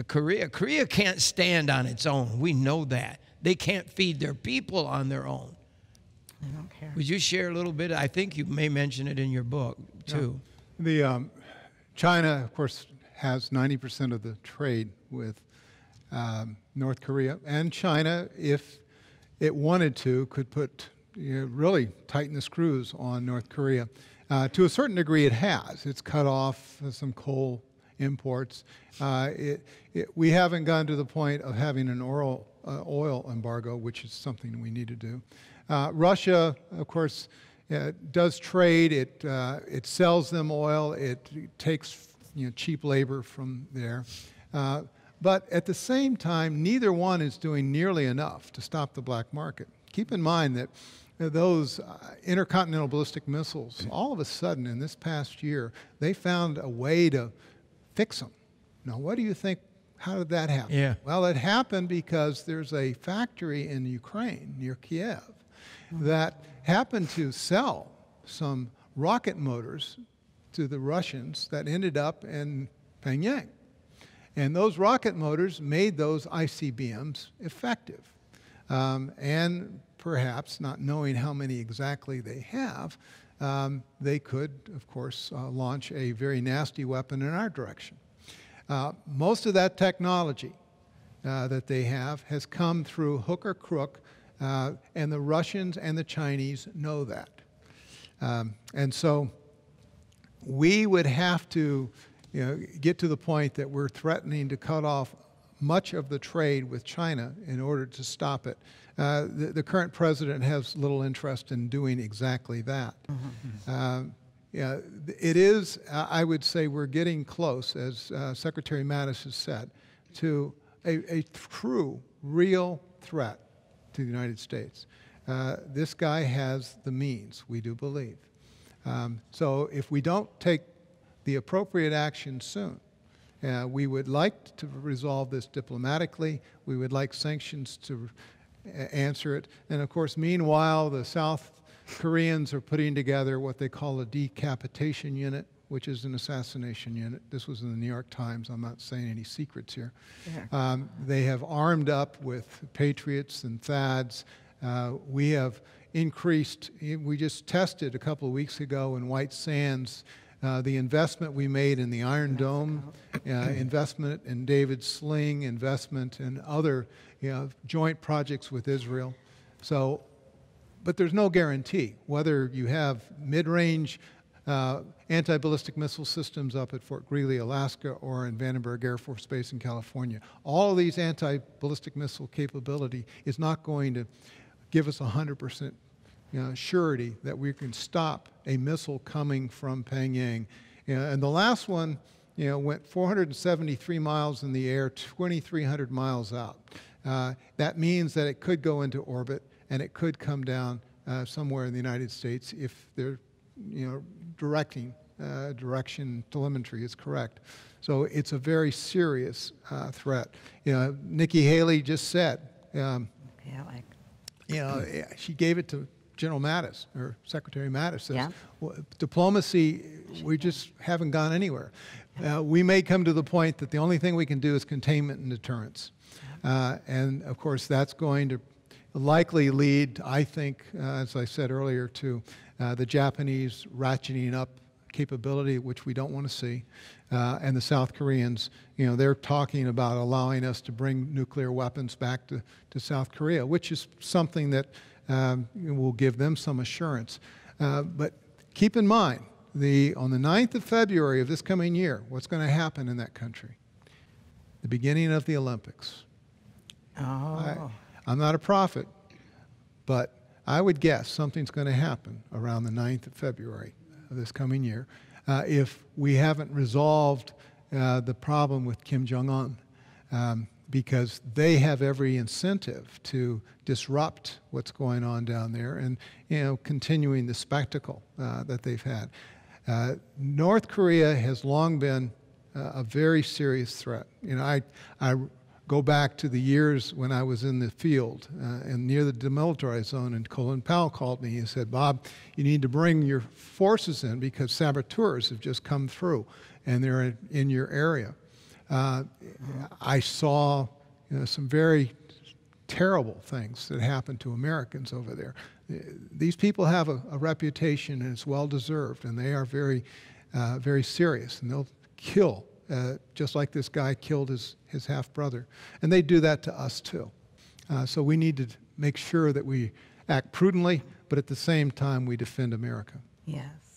Korea can't stand on its own. We know that. They can't feed their people on their own. I don't care. Would you share a little bit? I think you may mention it in your book, too. Yeah. China, of course, has 90% of the trade with North Korea. And China, if it wanted to, could put, really tighten the screws on North Korea. To a certain degree, it has. It's cut off some coal imports. We haven't gotten to the point of having an oil embargo, which is something we need to do. Russia, of course, does trade. It sells them oil. It takes cheap labor from there. But at the same time, neither one is doing nearly enough to stop the black market. Keep in mind that those intercontinental ballistic missiles, all of a sudden in this past year, they found a way to fix them. Now, what do you think? How did that happen? Yeah. Well, it happened because there's a factory in Ukraine near Kiev that happened to sell some rocket motors to the Russians that ended up in Pyongyang. And those rocket motors made those ICBMs effective. And perhaps, not knowing how many exactly they have, they could, of course, launch a very nasty weapon in our direction. Most of that technology that they have has come through hook or crook, and the Russians and the Chinese know that. And so we would have to get to the point that we're threatening to cut off much of the trade with China in order to stop it. The current president has little interest in doing exactly that. It is, I would say we're getting close, as Secretary Mattis has said, to a true, real threat to the United States. This guy has the means, we do believe. So if we don't take the appropriate action soon, we would like to resolve this diplomatically. We would like sanctions to answer it. And of course, meanwhile, the South Koreans are putting together what they call a decapitation unit, which is an assassination unit. This was in the New York Times. I'm not saying any secrets here. Yeah. They have armed up with Patriots and THAADs. We have increased, we just tested a couple of weeks ago in White Sands the investment we made in the Iron Dome, investment in David Sling, investment in other joint projects with Israel. So, but there's no guarantee whether you have mid-range anti-ballistic missile systems up at Fort Greely, Alaska, or in Vandenberg Air Force Base in California. All of these anti-ballistic missile capability is not going to give us 100% surety that we can stop a missile coming from Pyongyang. And the last one went 473 miles in the air, 2,300 miles out. That means that it could go into orbit and it could come down somewhere in the United States if they're direction telemetry is correct. So it's a very serious threat. Nikki Haley just said, she gave it to General Mattis, or Secretary Mattis, says, well, diplomacy, we just haven't gone anywhere. We may come to the point that the only thing we can do is containment and deterrence. And of course, that's going to likely lead, I think, as I said earlier, to the Japanese ratcheting up capability, which we don't want to see, and the South Koreans, they're talking about allowing us to bring nuclear weapons back to South Korea, which is something that will give them some assurance. But keep in mind, on the 9th of February of this coming year, what's going to happen in that country? The beginning of the Olympics. Oh. I'm not a prophet, but I would guess something's going to happen around the 9th of February of this coming year if we haven't resolved the problem with Kim Jong-un, because they have every incentive to disrupt what's going on down there and continuing the spectacle that they've had. North Korea has long been a very serious threat. I go back to the years when I was in the field and near the demilitarized zone, and Colin Powell called me. He said, "Bob, you need to bring your forces in because saboteurs have just come through and they're in your area." I saw some very terrible things that happened to Americans over there. These people have a reputation, and it's well-deserved, and they are very, very serious, and they'll kill, just like this guy killed his half-brother. And they do that to us, too. So we need to make sure that we act prudently, but at the same time, we defend America. Yes.